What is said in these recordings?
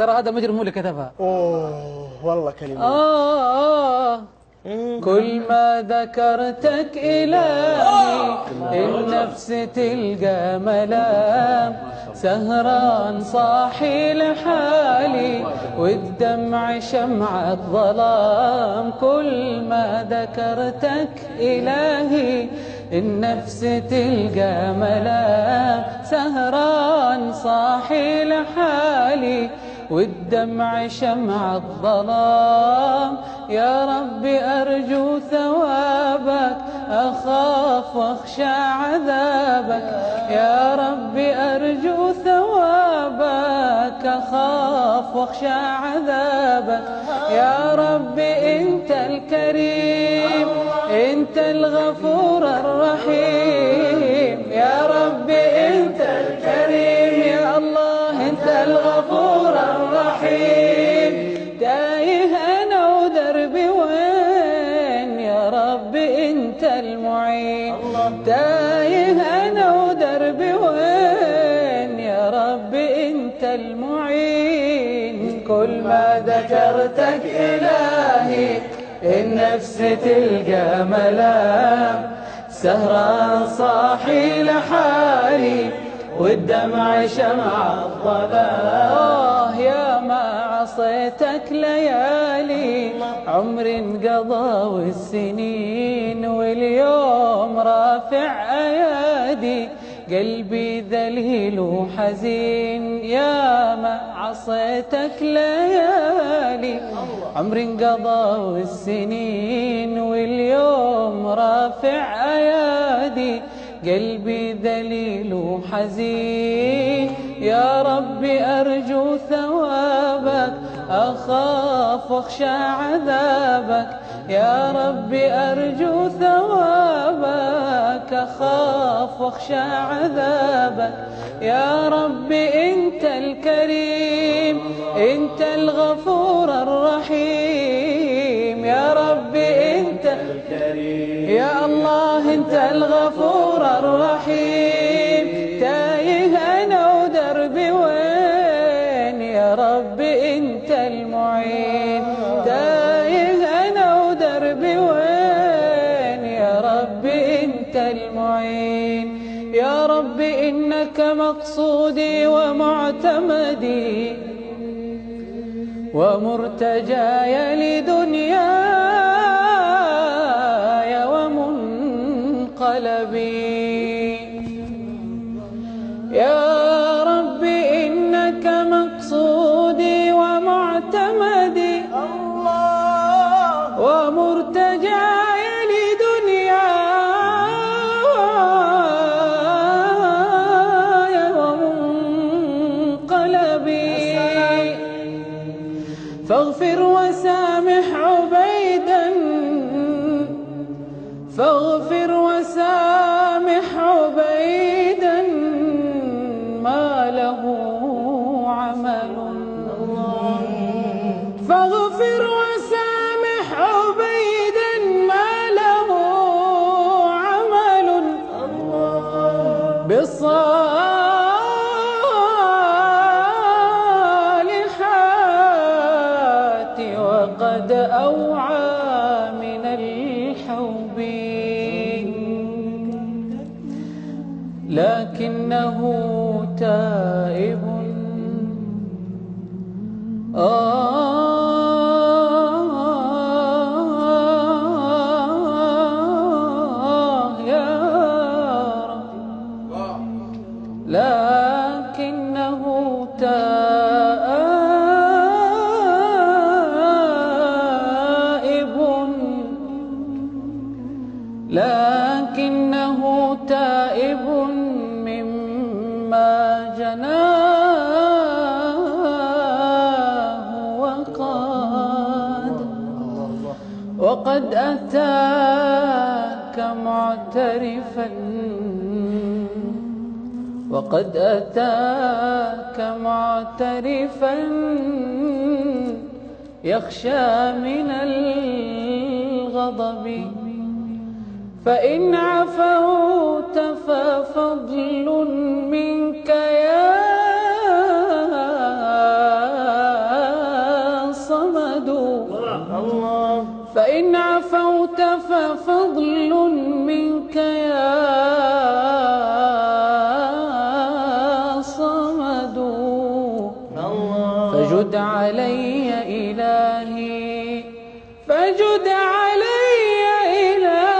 ترى هذا مجرم هو اللي كتبها. اوه والله كلمة. كل ما ذكرتك إلهي النفس تلقى ملام، سهران صاحي لحالي والدمع شمعة ظلام. كل ما ذكرتك إلهي النفس تلقى ملام، سهران صاحي لحالي والدمع شمع الظلام. يا ربي أرجو ثوابك أخاف واخشى عذابك، يا ربي أرجو ثوابك أخاف واخشى عذابك. يا ربي أنت الكريم أنت الغفور الرحيم، يا ربي أنت الكريم يا الله أنت الغفور الرحيم. تايه أنا ودربي وين يا ربي أنت المعين، تايه أنا ودربي وين يا ربي أنت المعين. كل ما ذكرتك إلهي النفس تلقى ملام، سهران صاحي لحالي والدمع شمع الظلام. يا ما عصيتك ليالي عمر انقضى والسنين، واليوم رافع أيادي قلبي ذليل وحزين. يا ما عصيتك ليالي عمر انقضى والسنين، واليوم رافع أيادي قلبي ذليل وحزين. يا ربي أرجو ثوابك أخاف واخشى عذابك، يا ربي أرجو ثوابك أخاف واخشى عذابك. يا ربي أنت الكريم أنت الغفور الرحيم، يا ربي أنت الكريم يا الله أنت الغفور الرحيم. تايه أنا ودربي وين يا ربي أنت المعين، تايه أنا ودربي وين يا ربي أنت المعين. يا ربي إنك مقصودي ومعتمدي ومرتجاي لدنياي ومنقلبي. يا ربي إنك مقصودي ومعتمدي ومرتجاي لدنياي ومنقلبي. فاغفر وسامح عبيدا فاغفر وسامح عبيدا ما له عمل. فاغفر وسامح عبيدا ما له عمل بالصالحات وقد أوعى من الحوب، لكنه تائب يا رب، لكنه تائب، لكنه تائب مما جناه وقد أتاك معترفا وقد أتاك معترفا يخشى من الغضب. فإن عفوت ففضل منك يا الله. فإن عفوت ففضل منك يا صمد، فجد علي إلهي، فجد علي إلهي،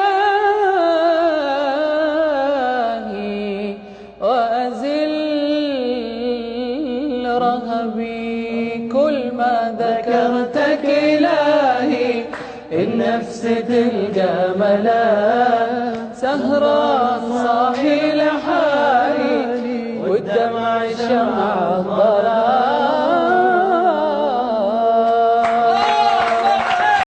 وأزل رهبي. كل ما ذكرتك إلهي النفس تلقى ملا سهرة